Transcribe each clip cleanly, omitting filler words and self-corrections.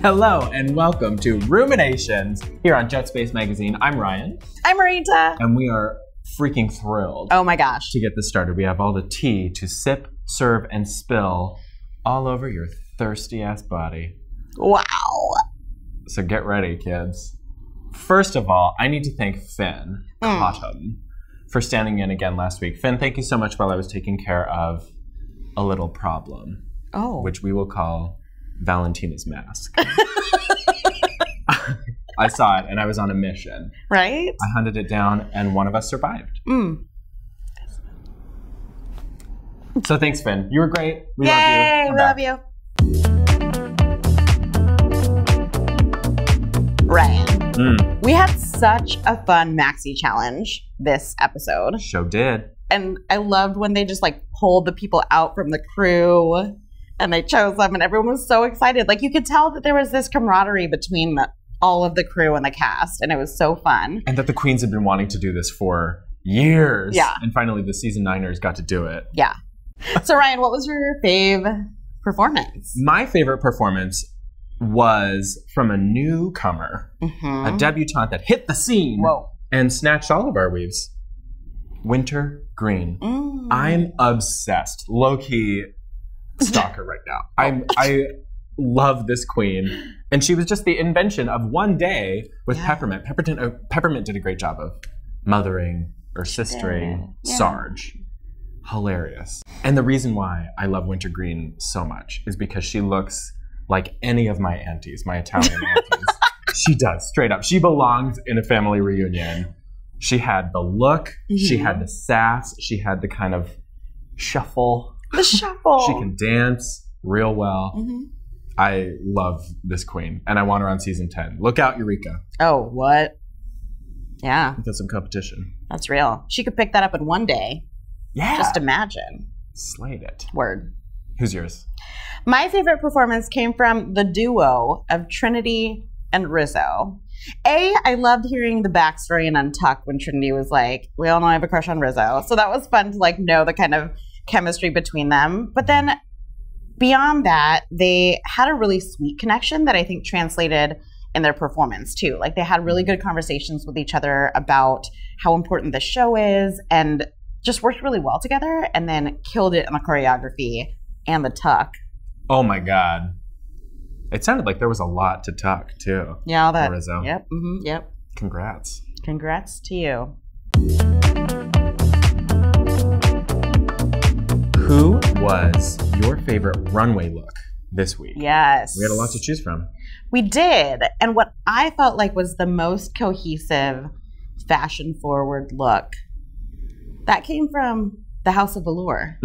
Hello and welcome to Ru-minations here on Jet Space Magazine. I'm Ryan. I'm Marita. And we are freaking thrilled. Oh my gosh. To get this started, we have all the tea to sip, serve, and spill all over your thirsty ass body. Wow. So get ready, kids. First of all, I need to thank Finn Cottom for standing in again last week. Finn, thank you so much while I was taking care of a little problem. Oh. Which we will call Valentina's mask. I saw it and I was on a mission. Right? I hunted it down and one of us survived. So thanks, Finn. You were great. We love you. Yay, we love you. Ryan, we had such a fun Maxi challenge this episode. Show did. And I loved when they just like pulled the people out from the crew and they chose them and everyone was so excited. Like you could tell that there was this camaraderie between all of the crew and the cast and it was so fun. And that the queens had been wanting to do this for years. Yeah. And finally the season 9ers got to do it. Yeah. So Ryan, what was your fave performance? My favorite performance was from a newcomer, a debutante that hit the scene and snatched all of our weaves. Winter Green. I'm obsessed. Low-key stalker right now. I love this queen. And she was just the invention of one day with Peppermint. Peppermint did a great job of mothering or sistering Sarge. Hilarious. And the reason why I love Winter Green so much is because she looks like any of my aunties, my Italian aunties. She does, straight up. She belongs in a family reunion. She had the look, she had the sass, she had the kind of shuffle. The shuffle. She can dance real well. I love this queen, and I want her on season 10. Look out, Eureka. Oh, what? Yeah. That's some competition. That's real. She could pick that up in one day. Yeah. Just imagine. Slayed it. Word. Who's yours? My favorite performance came from the duo of Trinity and Rizzo. I loved hearing the backstory in Untucked when Trinity was like, we all know I have a crush on Rizzo. So that was fun to like know the kind of chemistry between them. But then beyond that, they had a really sweet connection that I think translated in their performance too. Like they had really good conversations with each other about how important the show is and just worked really well together and then killed it in the choreography and the tuck. Oh my God. It sounded like there was a lot to tuck too. Yeah, all that. Rizzo. Yep. Yep. Congrats. Congrats to you. Who was your favorite runway look this week? Yes. We had a lot to choose from. We did. And what I felt like was the most cohesive, fashion-forward look, that came from the House of Velour.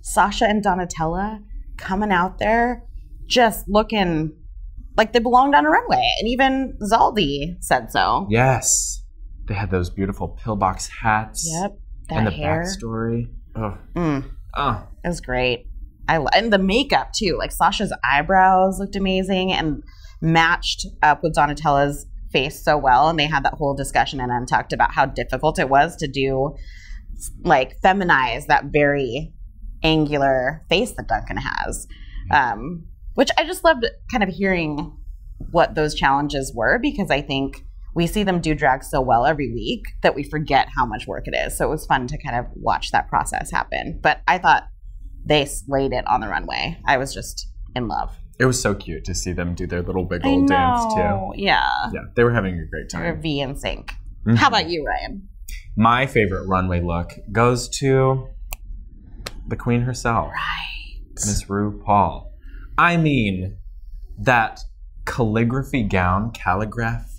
Sasha and Donatella coming out there just looking like they belonged on a runway. And even Zaldi said so. Yes. They had those beautiful pillbox hats. Yep. And the hair. backstory. It was great. And the makeup too. Like Sasha's eyebrows looked amazing and matched up with Donatella's face so well. And they had that whole discussion in Untucked about how difficult it was to do, like feminize that very angular face that Duncan has. Which I just loved kind of hearing what those challenges were because I think we see them do drag so well every week that we forget how much work it is. So it was fun to kind of watch that process happen. But I thought they slayed it on the runway. I was just in love. It was so cute to see them do their little wiggle dance too. Yeah. Yeah, they were having a great time. They were V in sync. How about you, Ryan? My favorite runway look goes to the queen herself. Right. Miss RuPaul. I mean, that calligraphy gown, calligraphed.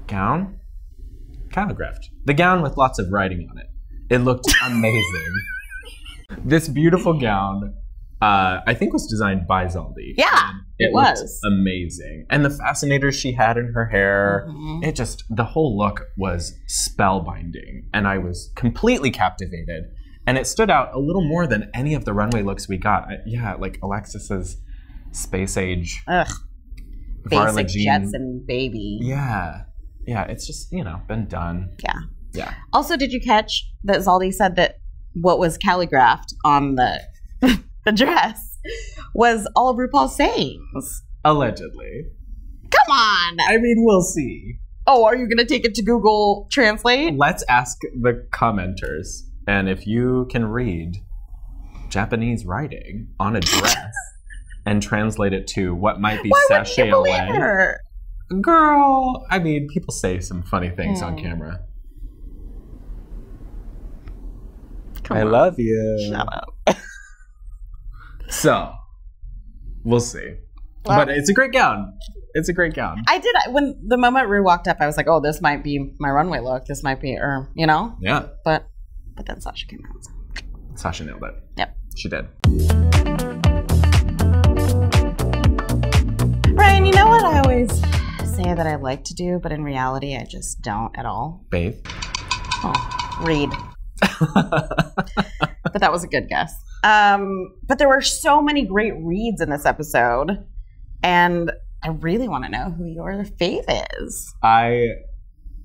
The gown with lots of writing on it. It looked amazing. This beautiful gown, I think was designed by Zaldi. Yeah, it was. Amazing. And the fascinators she had in her hair, the whole look was spellbinding. And I was completely captivated. And it stood out a little more than any of the runway looks we got. Like Alexis's space age. Basic Jetson baby. Yeah. Yeah, it's just, been done. Yeah. Yeah. Also, did you catch that Zaldi said that what was calligraphed on the dress was all of RuPaul's sayings. Allegedly. Come on. I mean, we'll see. Oh, are you going to take it to Google Translate? Let's ask the commenters. And if you can read Japanese writing on a dress and translate it to what might be sachet away. Her? Girl, I mean, people say some funny things on camera. I love you. Shut up. So, we'll see. But it's a great gown. It's a great gown. When the moment Ru walked up, I was like, oh, this might be my runway look. This might be, you know? Yeah. But then Sasha came out. So. Sasha nailed it. Yep. She did. Ryan, you know what I always say that I like to do, but in reality, I just don't at all? Bathe. Oh, read. But that was a good guess. But there were so many great reads in this episode, and I really want to know who your fave is. I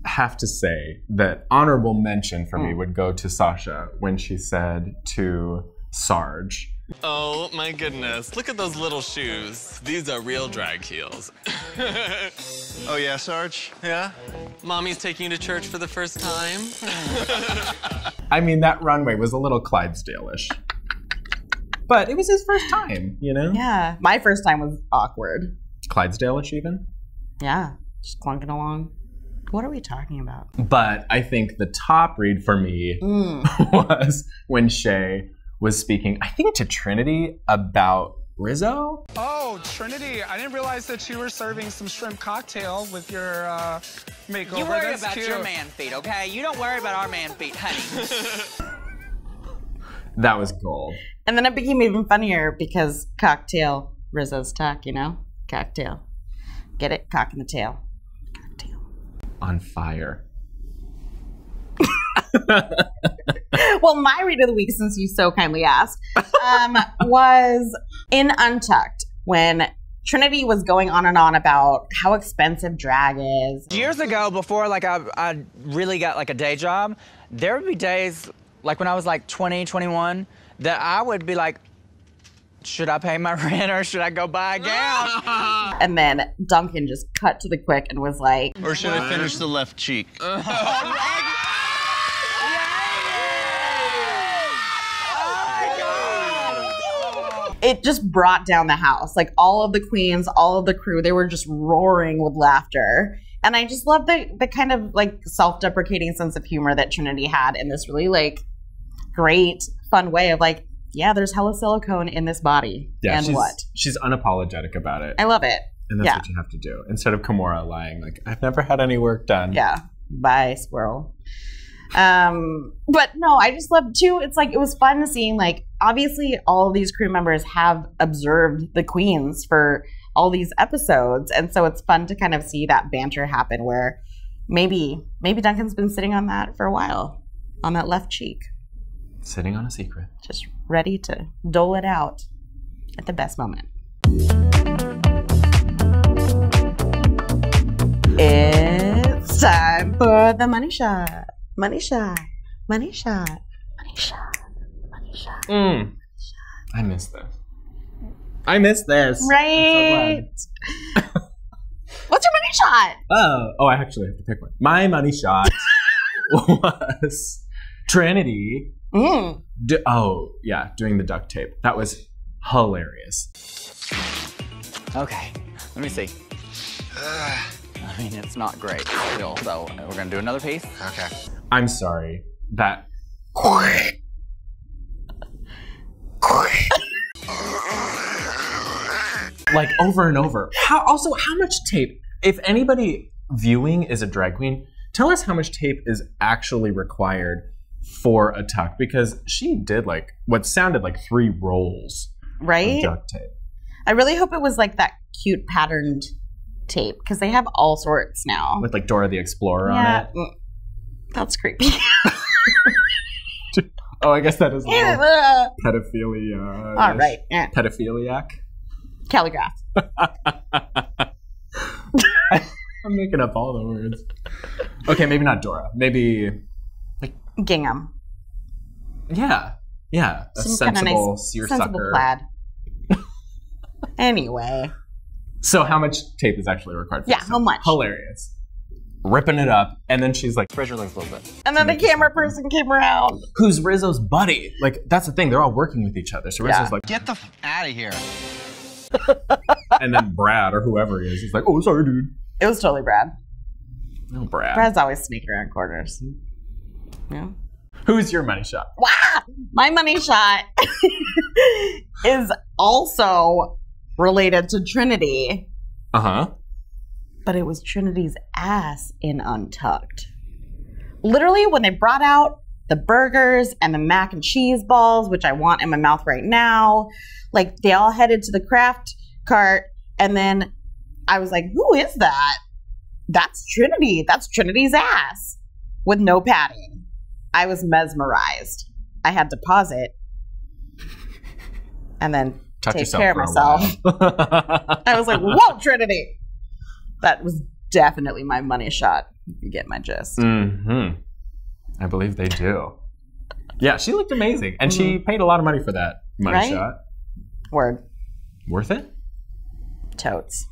have to say that honorable mention for me would go to Sasha when she said to Sarge, "Oh my goodness, look at those little shoes. These are real drag heels." Oh yeah, Sarge? Yeah? Mommy's taking you to church for the first time? I mean, that runway was a little Clydesdale-ish. But it was his first time, you know? Yeah. My first time was awkward. Clydesdale-ish even? Yeah. Just clunking along. What are we talking about? But I think the top read for me was when Shay was speaking, I think to Trinity, about Rizzo. Oh, Trinity, I didn't realize that you were serving some shrimp cocktail with your makeover. You worry That's about cute. your man feet, okay? You don't worry about our man feet, honey. That was gold. And then it became even funnier because cocktail, Rizzo's talk, you know? Cocktail. Get it? Cock in the tail. Cocktail. On fire. Well, my read of the week, since you so kindly asked, was in Untucked when Trinity was going on and on about how expensive drag is. Years ago, before like I really got like a day job, there would be days, like when I was like 20, 21, that I would be like, should I pay my rent or should I go buy a gown? And then Duncan just cut to the quick and was like, Or should I finish the left cheek? it just brought down the house. Like all of the queens, all of the crew, they were just roaring with laughter. And I just love the kind of like self-deprecating sense of humor that Trinity had in this really like great, fun way of like, yeah, there's hella silicone in this body. Yeah, and what? She's unapologetic about it. I love it. And that's what you have to do. Instead of Kimura lying, like, I've never had any work done. Yeah. Bye, squirrel. But no, I just love too. It's like, it was fun seeing like, obviously all of these crew members have observed the queens for all these episodes. And so it's fun to kind of see that banter happen where maybe Duncan's been sitting on that for a while, on that left cheek. Sitting on a secret. Just ready to dole it out at the best moment. It's time for the money shot. Money shot. Money shot. Money shot. Money shot. I miss this. I miss this. Right. What's your money shot? Oh, I actually have to pick one. My money shot was Trinity. Doing the duct tape. That was hilarious. Okay, let me see. I mean, it's not great still, so we're gonna do another piece. Okay. I'm sorry. That. Like over and over. How much tape? If anybody viewing is a drag queen, tell us how much tape is actually required for a tuck, because she did like what sounded like 3 rolls of duct tape. I really hope it was like that cute patterned tape, because they have all sorts now. With like Dora the Explorer on it. That's creepy. Oh, I guess that is a little pedophilia. All right. Yeah. Pedophiliac. Calligraph. I'm making up all the words. Okay, maybe not Dora. Maybe like gingham. Yeah. A Some sensible nice, seersucker. sensible plaid. Anyway. So how much tape is actually required for this? How much? Hilarious. Ripping it up, and then she's like, spread your legs a little bit. And then the camera person came around. Who's Rizzo's buddy? Like, that's the thing. They're all working with each other. So Rizzo's like, Get the out of here. and then Brad, or whoever he is, he's like, oh, sorry, dude. It was totally Brad. Oh, Brad. Brad's always sneaking around corners. Yeah. Who's your money shot? Wow! My money shot is also related to Trinity. Uh-huh. But it was Trinity's ass in Untucked. Literally, when they brought out the burgers and the mac and cheese balls, which I want in my mouth right now, like, they all headed to the craft cart, and then I was like, who is that? That's Trinity. That's Trinity's ass. With no padding. I was mesmerized. I had to pause it and then take care of myself. I was like, whoa, Trinity. That was definitely my money shot, if you get my gist. Mm-hmm. I believe they do. Yeah, she looked amazing. And she paid a lot of money for that money shot. Word. Worth it? Totes.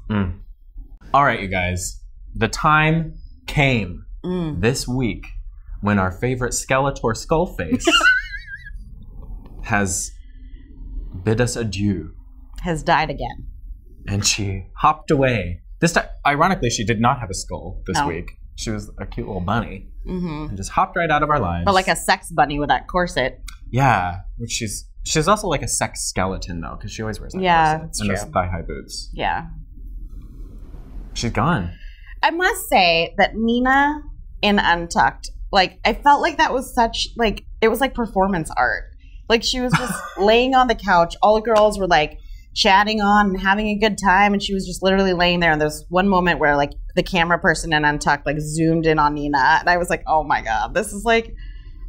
All right, you guys. The time came this week when our favorite Skeletor Skullface has bid us adieu. Has died again. And she hopped away. This time, ironically, she did not have a skull this week. She was a cute little bunny. And just hopped right out of our lives. But like a sex bunny with that corset. Yeah. She's also like a sex skeleton, though, because she always wears that corset. That's and true. those thigh-high boots. Yeah. She's gone. I must say that Nina in Untucked, like, I felt like that was such, like, it was like performance art. Like, she was just laying on the couch. All the girls were, like, chatting on and having a good time, and she was just literally laying there. And there's one moment where, like, the camera person in Untucked, like, zoomed in on Nina. And I was like, oh, my God. This is, like,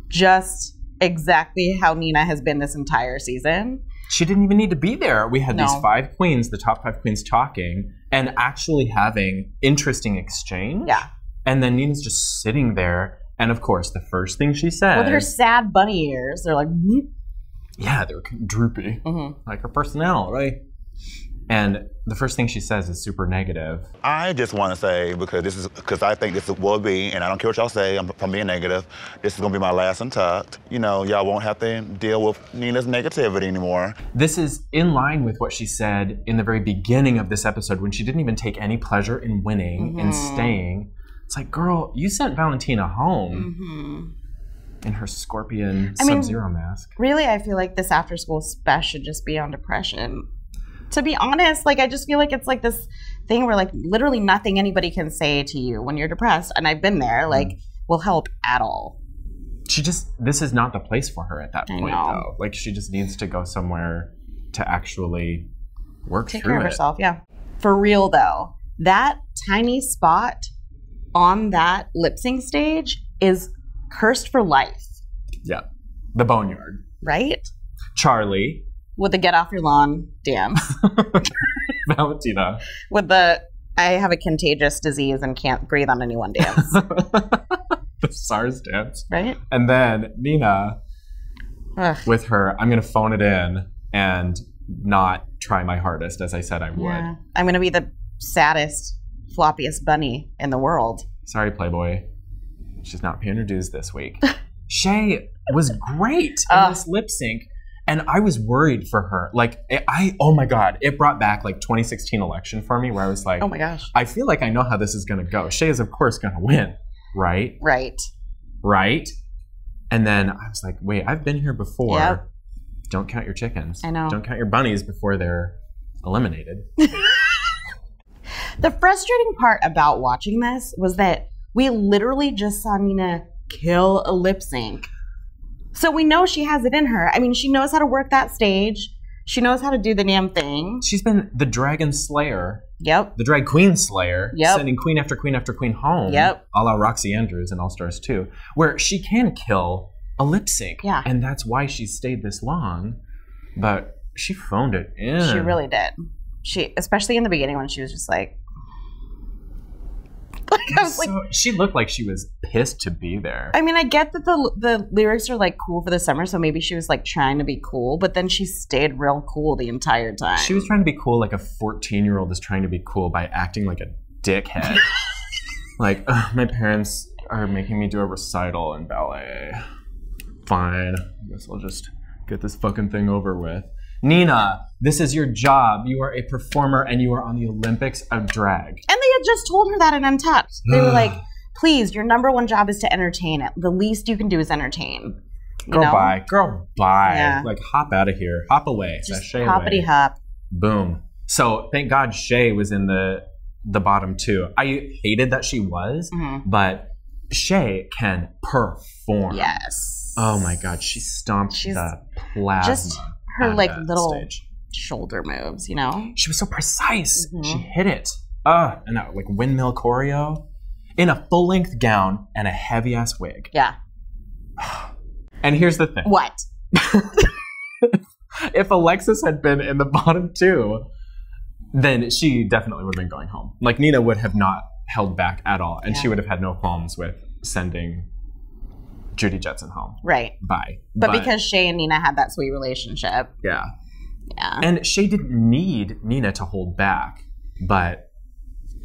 just exactly how Nina has been this entire season. She didn't even need to be there. We had these 5 queens, the top 5 queens, talking and actually having interesting exchange. Yeah. And then Nina's just sitting there. And of course, the first thing she said, with her sad bunny ears, they're like, whoop. Yeah, they're droopy, like her personnel, right? And the first thing she says is super negative. I just want to say, because I think this will be, and I don't care what y'all say, I'm being negative, this is going to be my last Untucked. You know, y'all won't have to deal with Nina's negativity anymore. This is in line with what she said in the very beginning of this episode when she didn't even take any pleasure in winning and staying. It's like, girl, you sent Valentina home in her scorpion Sub-Zero mask. Really, I feel like this after-school special should just be on depression. To be honest, like, I just feel like it's like this thing where, like, literally nothing anybody can say to you when you're depressed, and I've been there, like, will help at all. This is not the place for her at that point, though. Like, she just needs to go somewhere to actually work through it. Take care of herself, yeah. For real, though, that tiny spot on that lip sync stage is cursed for life. Yeah. The Boneyard. Right? Charlie. With the get off your lawn dance. Valentina. With the I have a contagious disease and can't breathe on anyone dance. The SARS dance. Right? And then Nina with her, I'm going to phone it in and not try my hardest as I said I would. Yeah. I'm going to be the saddest, floppiest bunny in the world. Sorry, Playboy. She's not paying her dues this week. Shay was great in this lip sync. And I was worried for her. Like, oh my God, it brought back like 2016 election for me where I was like, oh my gosh, I feel like I know how this is going to go. Shay is, of course, going to win, right? Right. And then I was like, wait, I've been here before. Yep. Don't count your chickens. I know. Don't count your bunnies before they're eliminated. The frustrating part about watching this was that we literally just saw Nina kill a lip sync. So we know she has it in her. I mean, she knows how to work that stage. She knows how to do the damn thing. She's been the dragon slayer. Yep. The drag queen slayer. Yep. Sending queen after queen after queen home. Yep. A la Roxy Andrews in All Stars 2. Where she can kill a lip sync. Yeah. And that's why she stayed this long. But she phoned it in. She really did. Especially in the beginning when she was just like... I was like, she looked like she was pissed to be there. I mean, I get that the lyrics are like cool for the summer, so maybe she was like trying to be cool, but then she stayed real cool the entire time. She was trying to be cool like a 14-year-old is trying to be cool by acting like a dickhead. Like, my parents are making me do a recital in ballet. Fine. I guess I'll just get this fucking thing over with. Nina, this is your job. You are a performer and you are on the Olympics of drag. And they had just told her that in Untucked. They were like, please, your number one job is to entertain. The least you can do is entertain. Girl, bye. Girl, bye. Yeah. Like, hop out of here. Hop away. Just Shay hoppity away. hop. Boom. So, thank God Shay was in the bottom two. I hated that she was, but Shay can perform. Yes. Oh my God, she stomped the plasma. Just her like little stage. shoulder moves, you know? She was so precise. She hit it. And that like windmill choreo in a full-length gown and a heavy-ass wig. Yeah. And here's the thing. What? If Alexis had been in the bottom two, then she definitely would have been going home. Like, Nina would have not held back at all, and she would have had no qualms with sending Judy Jetson home. Right. Bye. But because Shay and Nina had that sweet relationship. Yeah. Yeah. And Shay didn't need Nina to hold back, but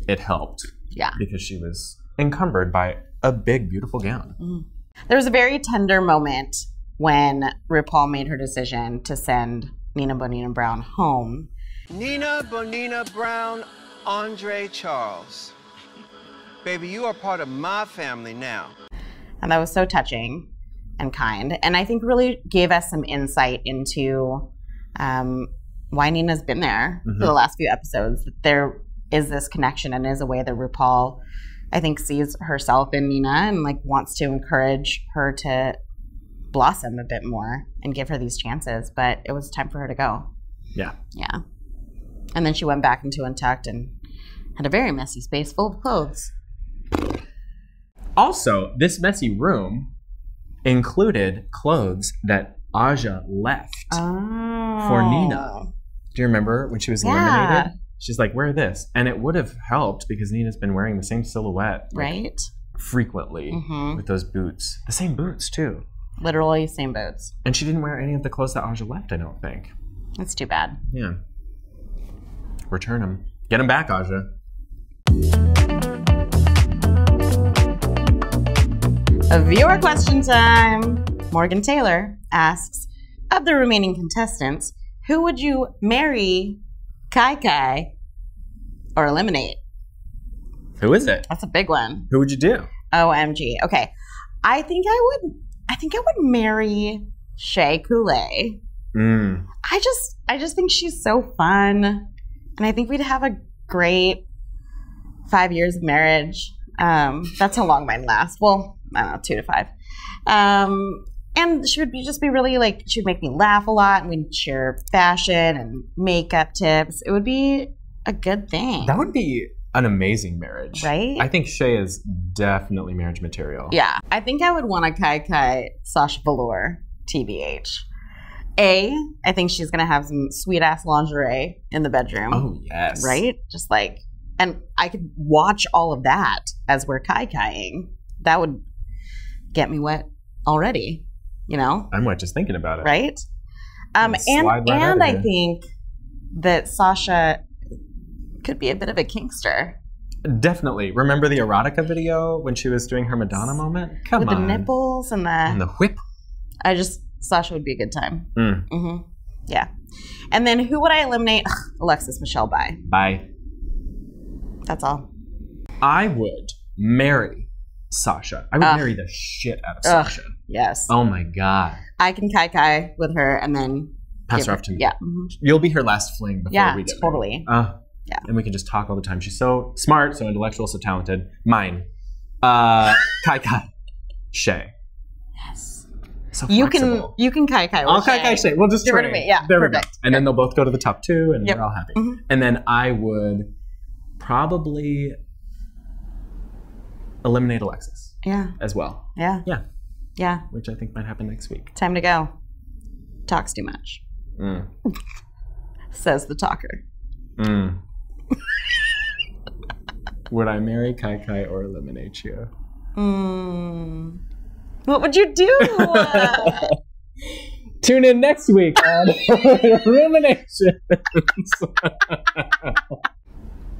it helped. Yeah. Because she was encumbered by a big, beautiful gown. There was a very tender moment when RuPaul made her decision to send Nina Bonina Brown home. Nina Bonina Brown, Andre Charles. Baby, you are part of my family now. And that was so touching and kind. And I think really gave us some insight into why Nina's been there for the last few episodes. There is this connection and is a way that RuPaul, I think, sees herself in Nina and like wants to encourage her to blossom a bit more and give her these chances. But it was time for her to go. Yeah. Yeah. And then she went back into Untucked and had a very messy space full of clothes. Also, this messy room included clothes that Aja left for Nina. Do you remember when she was eliminated? She's like, wear this. And it would have helped because Nina's been wearing the same silhouette. Right. Frequently with those boots. The same boots, too. Literally same boots. And she didn't wear any of the clothes that Aja left, I don't think. That's too bad. Yeah. Return them. Get them back, Aja. A viewer question time. Morgan Taylor asks, of the remaining contestants, who would you marry, Kai, or eliminate? Who is it? That's a big one. Who would you do? OMG. Okay. I think I would marry Shea Coulee. I just think she's so fun. And I think we'd have a great 5 years of marriage. That's how long mine lasts. Well, I don't know, 2 to 5. And she would just be really like, she would make me laugh a lot and we'd share fashion and makeup tips. It would be a good thing. That would be an amazing marriage. Right? I think Shay is definitely marriage material. Yeah. I think I would want a Kai Sasha Velour, TBH. I think she's going to have some sweet-ass lingerie in the bedroom. Oh, yes. Right? Just like, and I could watch all of that as we're Kai-ing. That would get me wet already, you know? I'm wet just thinking about it. Right? And I think that Sasha could be a bit of a kinkster. Definitely. Remember the erotica video when she was doing her Madonna moment? Come on. With the nipples and the whip. Sasha would be a good time. Yeah. And then who would I eliminate? Alexis Michelle. Bye. That's all. I would marry Sasha. I would marry the shit out of Sasha. Yes. Oh my God. I can Kai with her and then pass her off to me. Yeah. You'll be her last fling before we get totally. Yeah. And we can just talk all the time. She's so smart, so intellectual, so talented. Mine. Kai. Shay. Yes. So you can Kai. I'll Kai Shay. We'll just trade. Yeah, there perfect. we go. And then they'll both go to the top 2 and we're all happy. And then I would probably eliminate Alexis. Yeah. As well. Yeah. Yeah. Yeah. Which I think might happen next week. Time to go. Talks too much. Says the talker. Would I marry Kai Kai or eliminate you? What would you do? Tune in next week on Ru-minations.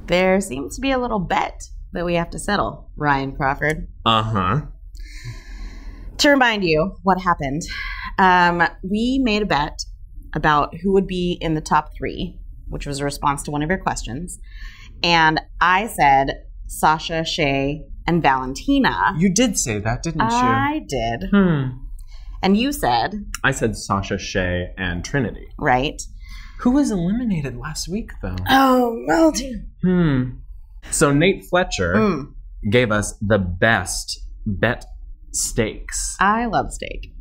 There seems to be a little bet that we have to settle, Ryan Crawford. Uh-huh. To remind you what happened, we made a bet about who would be in the top 3, which was a response to one of your questions. And I said Sasha, Shay, and Valentina. You did say that, didn't you? I did. And you said? I said Sasha, Shay, and Trinity. Right. Who was eliminated last week, though? Oh, well, So Nate Fletcher gave us the best bet steaks. I love steak.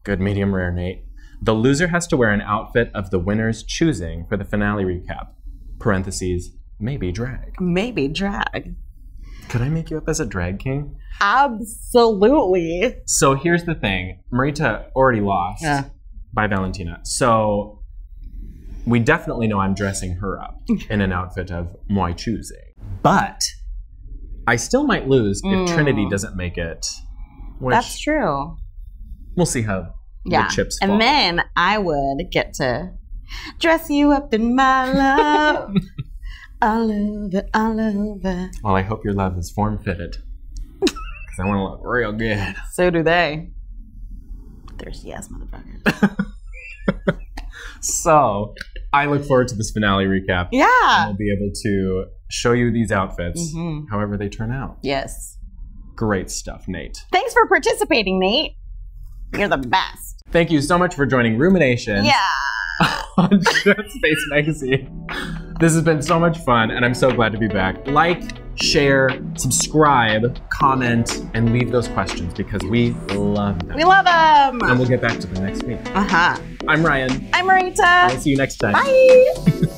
Good medium rare, Nate. The loser has to wear an outfit of the winner's choosing for the finale recap. Parentheses, maybe drag. Maybe drag. Could I make you up as a drag king? Absolutely. So here's the thing. Marita already lost by Valentina. So we definitely know I'm dressing her up in an outfit of my choosing. But I still might lose if Trinity doesn't make it. That's true. We'll see how the chips fall. And then I would get to dress you up in my love. I love it, I love it. Well, I hope your love is form-fitted. Because I want to look real good. So do they. There's yes, motherfucker. So, I look forward to this finale recap. Yeah. And we'll be able to show you these outfits, however they turn out. Yes. Great stuff, Nate. Thanks for participating, Nate. You're the best. Thank you so much for joining Ru-minations. Yeah. On Space Magazine. This has been so much fun, and I'm so glad to be back. Like, share, subscribe, comment, and leave those questions because we love them. We love them. And we'll get back to them next week. Uh-huh. I'm Ryan. I'm Marita. I'll see you next time. Bye.